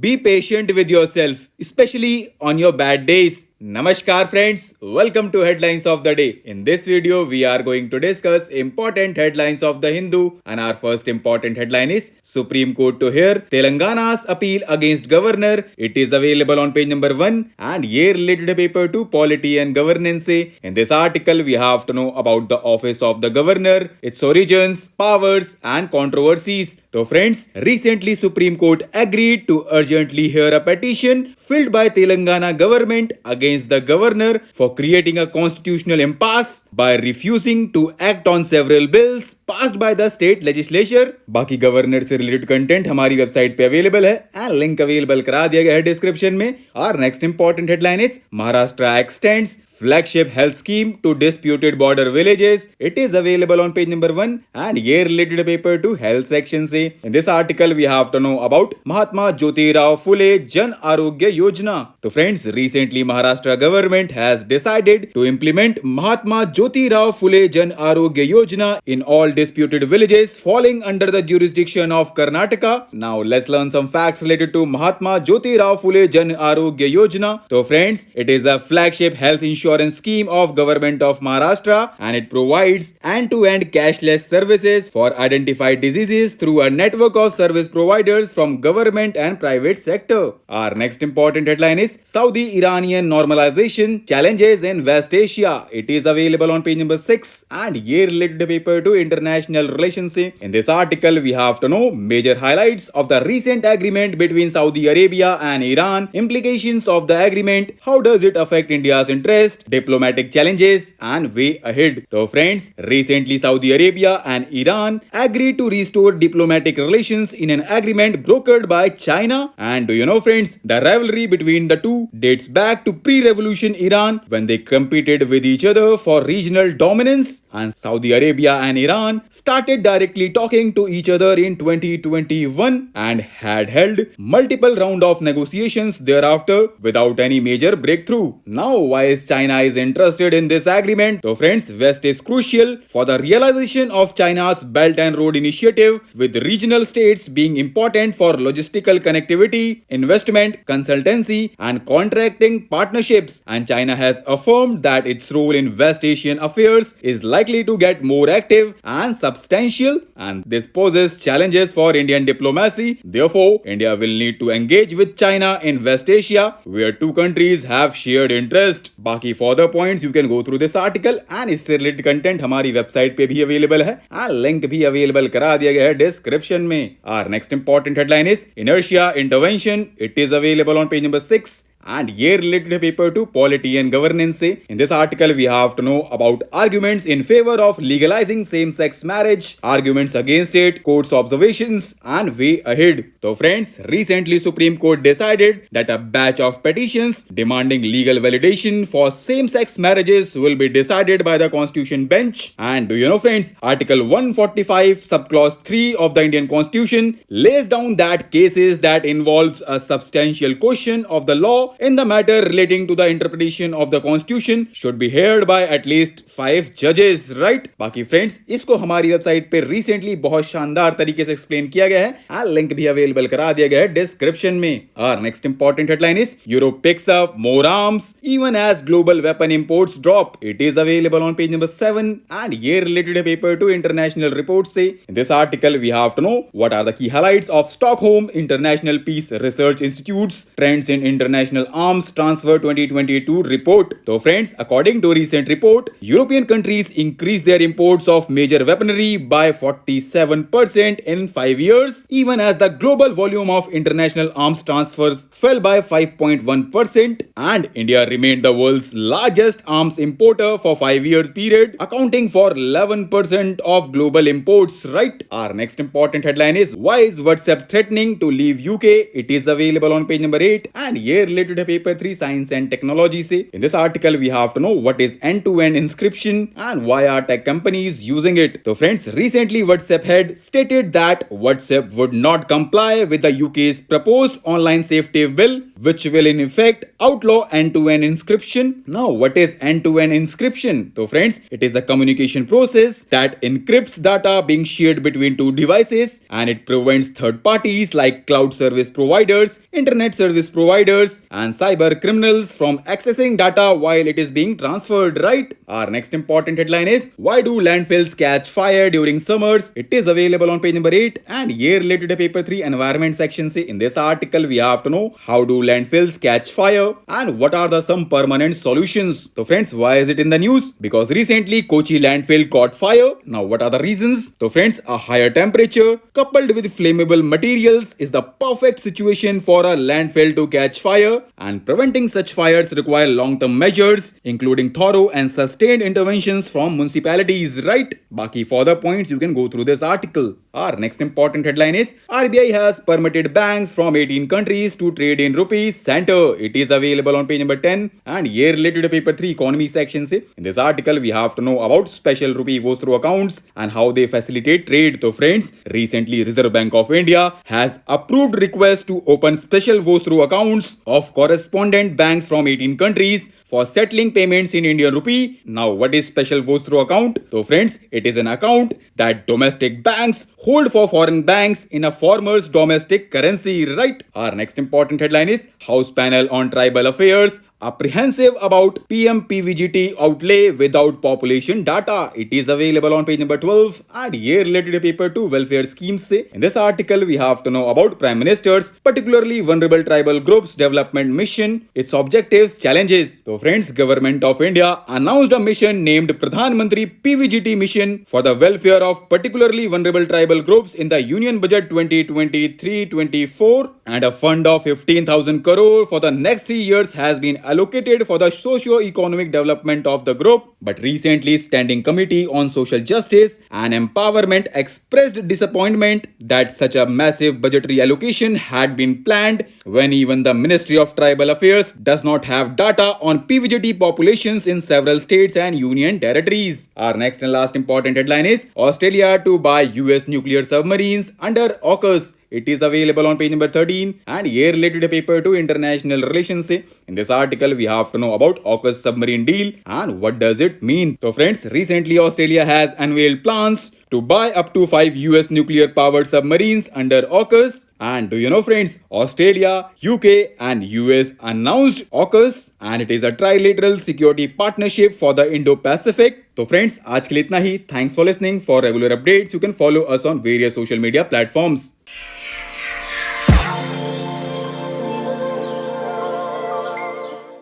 Be patient with yourself, especially on your bad days. Namaskar friends, welcome to Headlines of the Day. In this video, we are going to discuss important headlines of the Hindu, and our first important headline is Supreme Court to hear Telangana's appeal against governor. It is available on page number 1 and year related paper to polity and governance. In this article, we have to know about the office of the governor, its origins, powers and controversies. So friends, recently Supreme Court agreed to urgently hear a petition filed by Telangana government against the governor for creating a constitutional impasse by refusing to act on several bills passed by the state legislature. बाकी governor से related content हमारी website पे available है and link available करा दिया गया है description में. और next important headline is Maharashtra x tends flagship health scheme to disputed border villages. It is available on page number 1 and year related paper to health section से. In this article we have to know about Mahatma Jyotirao Phule Jan Arogya Yojana. So friends, recently Maharashtra government has decided to implement Mahatma Jyotirao Phule Jan Arogya Yojana in all disputed villages falling under the jurisdiction of Karnataka. Now let's learn some facts related to Mahatma Jyotirao Phule Jan Arogya Yojana. So friends, it is a flagship health insurance scheme of government of Maharashtra and it provides end-to-end cashless services for identified diseases through a network of service providers from government and private sector. Our next important headline is Saudi Iranian normalization challenges in West Asia. It is available on page number 6 and year related paper to international relations. In this article we have to know major highlights of the recent agreement between Saudi Arabia and Iran, implications of the agreement, how does it affect India's interest, diplomatic challenges and way ahead. So friends, recently Saudi Arabia and Iran agreed to restore diplomatic relations in an agreement brokered by China. And do you know friends, the rivalry between the two dates back to pre-revolution Iran when they competed with each other for regional dominance, and Saudi Arabia and Iran started directly talking to each other in 2021 and had held multiple rounds of negotiations thereafter without any major breakthrough. Now why is China is interested in this agreement? So friends, West is crucial for the realization of China's Belt and Road Initiative, with regional states being important for logistical connectivity, investment, consultancy and contracting partnerships, and China has affirmed that its role in West Asian affairs is likely to get more active and substantial, and this poses challenges for Indian diplomacy. Therefore, India will need to engage with China in West Asia where two countries have shared interest. बाकी further points you can go through this article and इससे related content हमारी website पे भी available है and link भी available करा दिया गया है डिस्क्रिप्शन में. Our next important headline is inertia intervention. It is available on page number 6 and year related paper to polity and governance. In this article we have to know about arguments in favor of legalizing same-sex marriage, arguments against it, court's observations and way ahead. So friends, recently Supreme Court decided that a batch of petitions demanding legal validation for same-sex marriages will be decided by the Constitution bench. And do you know friends, Article 145 subclause 3 of the Indian Constitution lays down that cases that involves a substantial question of the law in the matter relating to the interpretation of the constitution should be heard by at least 5 judges, right? बाकी friends, इसको हमारी website पे recently बहुत शानदार तरीके से explain किया गया है, लिंक भी अवेलेबल करा दिया गया है डिस्क्रिप्शन में. और next important headline is Europe picks up more arms even as global weapon imports drop. It is available on page number 7 and ये related paper to international reports से. In this article we have to know what are the key highlights of Stockholm International Peace Research Institute's trends in international Arms Transfer 2022 report. So friends, according to recent report, European countries increased their imports of major weaponry by 47% in 5 years, even as the global volume of international arms transfers fell by 5.1%, and India remained the world's largest arms importer for 5-year period, accounting for 11% of global imports, right? Our next important headline is why is WhatsApp threatening to leave UK? It is available on page number 8 and year related related to paper 3 science and technology से. In this article we have to know what is end-to-end encryption and why are tech companies using it. So friends, recently WhatsApp had stated that WhatsApp would not comply with the UK's proposed online safety bill, which will in effect outlaw end-to-end encryption. Now, what is end-to-end encryption? So friends, it is a communication process that encrypts data being shared between two devices, and it prevents third parties like cloud service providers, internet service providers, and cyber criminals from accessing data while it is being transferred, right? Our next important headline is, why do landfills catch fire during summers? It is available on page number 8 and year related to paper 3 environment section. Say in this article we have to know how do landfills catch fire and what are the some permanent solutions. So friends, why is it in the news? Because recently Kochi landfill caught fire. Now what are the reasons? So friends, a higher temperature coupled with flammable materials is the perfect situation for a landfill to catch fire, and preventing such fires require long-term measures including thorough and sustained interventions from municipalities, right? Baki further points you can go through this article. Our next important headline is, RBI has permitted banks from 18 countries to trade in rupees center. It is available on page number 10 and year related to paper 3 economy section. Say in this article we have to know about special rupee goes through accounts and how they facilitate trade. So friends, recently Reserve Bank of India has approved requests to open special goes through accounts of correspondent banks from 18 countries for settling payments in Indian rupee. Now, what is special goes through account? So friends, it is an account that domestic banks hold for foreign banks in a former's domestic currency, right? Our next important headline is, House panel on tribal affairs apprehensive about PM PVGT outlay without population data. It is available on page number 12 and year related to paper 2 welfare schemes. Say in this article we have to know about Prime Minister's particularly vulnerable tribal groups development mission, its objectives, challenges. So friends, Government of India announced a mission named Pradhan Mantri PVGT mission for the welfare of particularly vulnerable tribal groups in the Union Budget 2023-24, and a fund of 15,000 crore for the next 3 years has been allocated for the socio-economic development of the group. But recently, Standing Committee on Social Justice and Empowerment expressed disappointment that such a massive budgetary allocation had been planned when even the Ministry of Tribal Affairs does not have data on PVGT populations in several states and union territories. Our next and last important headline is, Australia to buy US nuclear submarines under AUKUS. It is available on page number 13 and year related to paper 2 international relations. In this article we have to know about AUKUS submarine deal and what does it mean. So friends, recently Australia has unveiled plans to buy up to 5 US nuclear powered submarines under AUKUS. And do you know friends, Australia, UK and US announced AUKUS and it is a trilateral security partnership for the Indo-Pacific. So friends, आज के लिए इतना ही. Thanks for listening. For regular updates, you can follow us on various social media platforms.